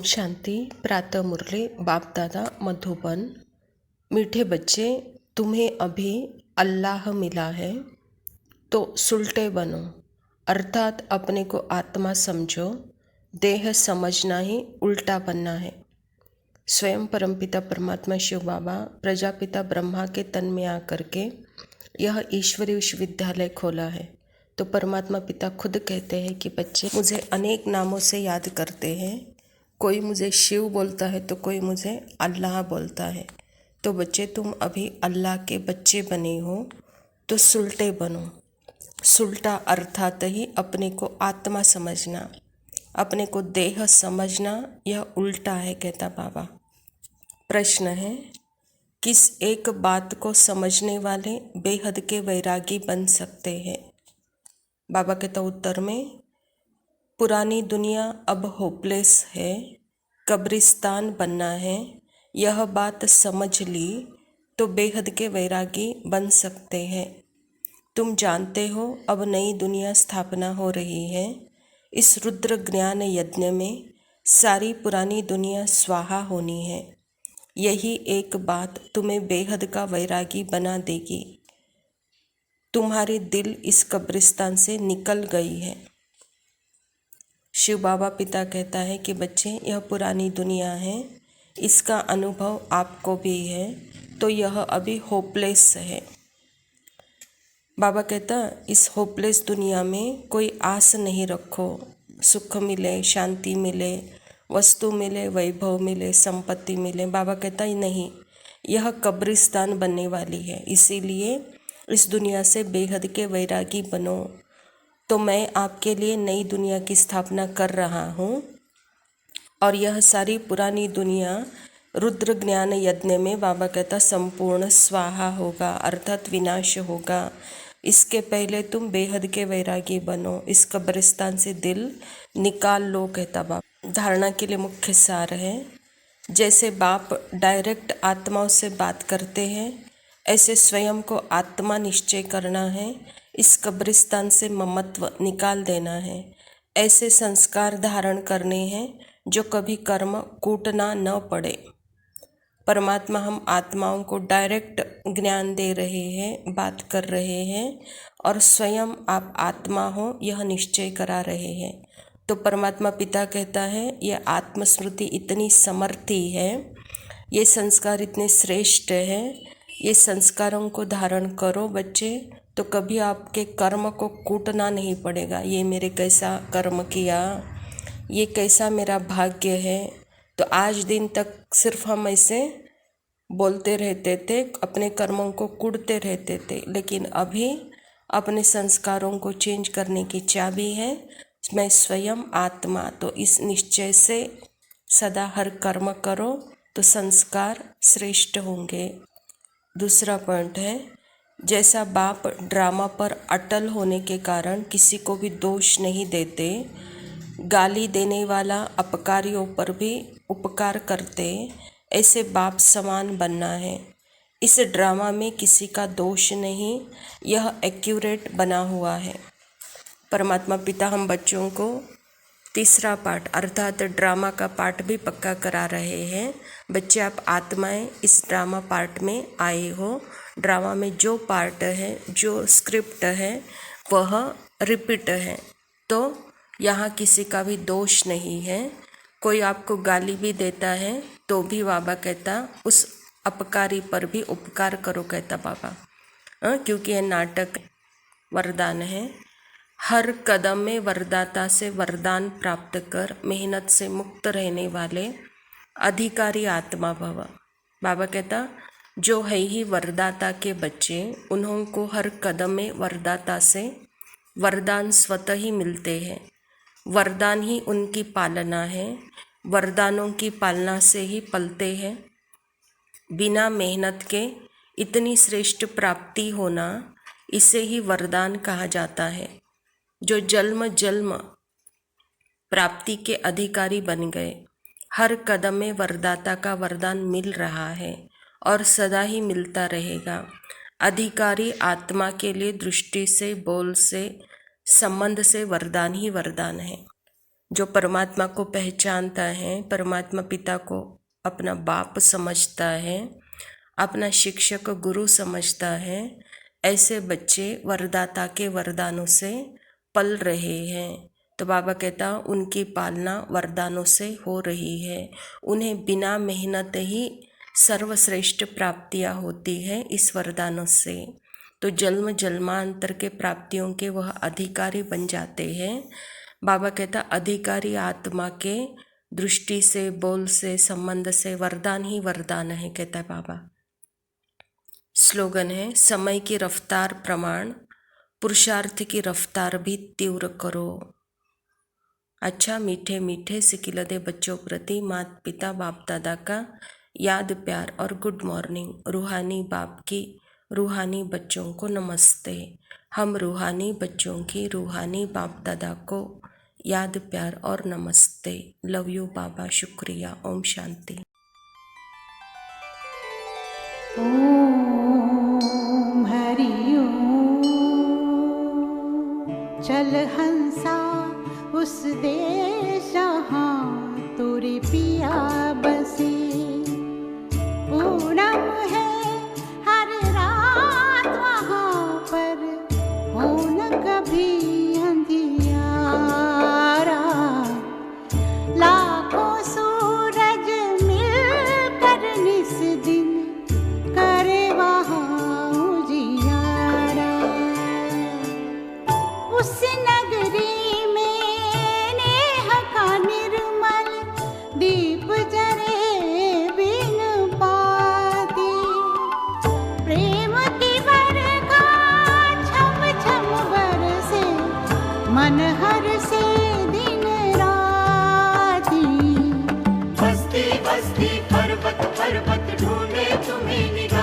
शांति। प्रातः मुरली। बाप दादा मधुबन। मीठे बच्चे, तुम्हें अभी अल्लाह मिला है तो सुलटे बनो, अर्थात अपने को आत्मा समझो। देह समझना ही उल्टा बनना है। स्वयं परमपिता परमात्मा शिव बाबा प्रजापिता ब्रह्मा के तन में आकर के यह ईश्वरीय विश्वविद्यालय खोला है। तो परमात्मा पिता खुद कहते हैं कि बच्चे मुझे अनेक नामों से याद करते हैं। कोई मुझे शिव बोलता है तो कोई मुझे अल्लाह बोलता है। तो बच्चे तुम अभी अल्लाह के बच्चे बने हो तो सुलटे बनो। सुलटा अर्थात ही अपने को आत्मा समझना, अपने को देह समझना, यह उल्टा है कहता बाबा। प्रश्न है, किस एक बात को समझने वाले बेहद के वैरागी बन सकते हैं? बाबा कहता उत्तर में, पुरानी दुनिया अब होपलेस है, कब्रिस्तान बनना है। यह बात समझ ली तो बेहद के वैरागी बन सकते हैं। तुम जानते हो अब नई दुनिया स्थापना हो रही है। इस रुद्र ज्ञान यज्ञ में सारी पुरानी दुनिया स्वाहा होनी है। यही एक बात तुम्हें बेहद का वैरागी बना देगी। तुम्हारी दिल इस कब्रिस्तान से निकल गई है। शिव बाबा पिता कहता है कि बच्चे, यह पुरानी दुनिया है, इसका अनुभव आपको भी है, तो यह अभी होपलेस है। बाबा कहता इस होपलेस दुनिया में कोई आस नहीं रखो। सुख मिले, शांति मिले, वस्तु मिले, वैभव मिले, संपत्ति मिले। बाबा कहता ही नहीं, यह कब्रिस्तान बनने वाली है, इसीलिए इस दुनिया से बेहद के वैरागी बनो। तो मैं आपके लिए नई दुनिया की स्थापना कर रहा हूँ और यह सारी पुरानी दुनिया रुद्र ज्ञान यज्ञ में बाबा कहता संपूर्ण स्वाहा होगा, अर्थात विनाश होगा। इसके पहले तुम बेहद के वैरागी बनो, इस कब्रिस्तान से दिल निकाल लो कहता बाबा। धारणा के लिए मुख्य सार है, जैसे बाप डायरेक्ट आत्माओं से बात करते हैं, ऐसे स्वयं को आत्मा निश्चय करना है। इस कब्रिस्तान से ममत्व निकाल देना है। ऐसे संस्कार धारण करने हैं जो कभी कर्म कूटना न पड़े। परमात्मा हम आत्माओं को डायरेक्ट ज्ञान दे रहे हैं, बात कर रहे हैं और स्वयं आप आत्मा हो यह निश्चय करा रहे हैं। तो परमात्मा पिता कहता है, यह आत्मस्मृति इतनी समर्थी है, ये संस्कार इतने श्रेष्ठ हैं, ये संस्कारों को धारण करो बच्चे, तो कभी आपके कर्म को कूटना नहीं पड़ेगा। ये मेरे कैसा कर्म किया, ये कैसा मेरा भाग्य है। तो आज दिन तक सिर्फ हम ऐसे बोलते रहते थे, अपने कर्मों को कूटते रहते थे, लेकिन अभी अपने संस्कारों को चेंज करने की चाबी है मैं स्वयं आत्मा। तो इस निश्चय से सदा हर कर्म करो तो संस्कार श्रेष्ठ होंगे। दूसरा पॉइंट है, जैसा बाप ड्रामा पर अटल होने के कारण किसी को भी दोष नहीं देते, गाली देने वाला अपकारियों पर भी उपकार करते, ऐसे बाप समान बनना है। इस ड्रामा में किसी का दोष नहीं, यह एक्यूरेट बना हुआ है। परमात्मा पिता हम बच्चों को तीसरा पाठ अर्थात ड्रामा का पाठ भी पक्का करा रहे हैं। बच्चे आप आत्माएं इस ड्रामा पार्ट में आए हो। ड्रामा में जो पार्ट है, जो स्क्रिप्ट है, वह रिपीट है। तो यहाँ किसी का भी दोष नहीं है। कोई आपको गाली भी देता है तो भी बाबा कहता उस अपकारी पर भी उपकार करो कहता बाबा, क्योंकि यह नाटक वरदान है। हर कदम में वरदाता से वरदान प्राप्त कर मेहनत से मुक्त रहने वाले अधिकारी आत्मा भव। बाबा कहता जो है ही वरदाता के बच्चे, उन्हों को हर कदम में वरदाता से वरदान स्वतः ही मिलते हैं। वरदान ही उनकी पालना है, वरदानों की पालना से ही पलते हैं। बिना मेहनत के इतनी श्रेष्ठ प्राप्ति होना, इसे ही वरदान कहा जाता है। जो जन्म जन्म प्राप्ति के अधिकारी बन गए, हर कदम में वरदाता का वरदान मिल रहा है और सदा ही मिलता रहेगा। अधिकारी आत्मा के लिए दृष्टि से, बोल से, संबंध से वरदान ही वरदान है। जो परमात्मा को पहचानता है, परमात्मा पिता को अपना बाप समझता है, अपना शिक्षक गुरु समझता है, ऐसे बच्चे वरदाता के वरदानों से पल रहे हैं। तो बाबा कहता उनकी पालना वरदानों से हो रही है। उन्हें बिना मेहनत ही सर्वश्रेष्ठ प्राप्तियां होती है इस वरदानों से। तो जन्म जन्मांतर के प्राप्तियों के वह अधिकारी बन जाते हैं। बाबा कहता अधिकारी आत्मा के दृष्टि से, बोल से, संबंध से वरदान ही वरदान है, कहता है बाबा। स्लोगन है, समय की रफ्तार प्रमाण पुरुषार्थ की रफ्तार भी तीव्र करो। अच्छा मीठे मीठे सिकिलदे बच्चों प्रति माता पिता बाप दादा का याद प्यार और गुड मॉर्निंग। रूहानी बाप की रूहानी बच्चों को नमस्ते। हम रूहानी बच्चों की रूहानी बाप दादा को याद प्यार और नमस्ते। लव यू बाबा, शुक्रिया। ओम शांति। ओम हरि ओम। चल हंसा उस देश जहाँ तोरे पिया बसे। पूनम है हर रात वहाँ पर, हो न कभी अंधियारा। लाखों सूरज मिलकर निस दिन करे वहाँ उजियारा। उस नगरी में नेह का निर्मल दीप जरे बिन पाती। प्रेम की बरखा छम छम बरसे, मन हर से दिन राती। बस्ती बस्ती पर्वत पर्वत ढूंढे तुम्हें निगाह।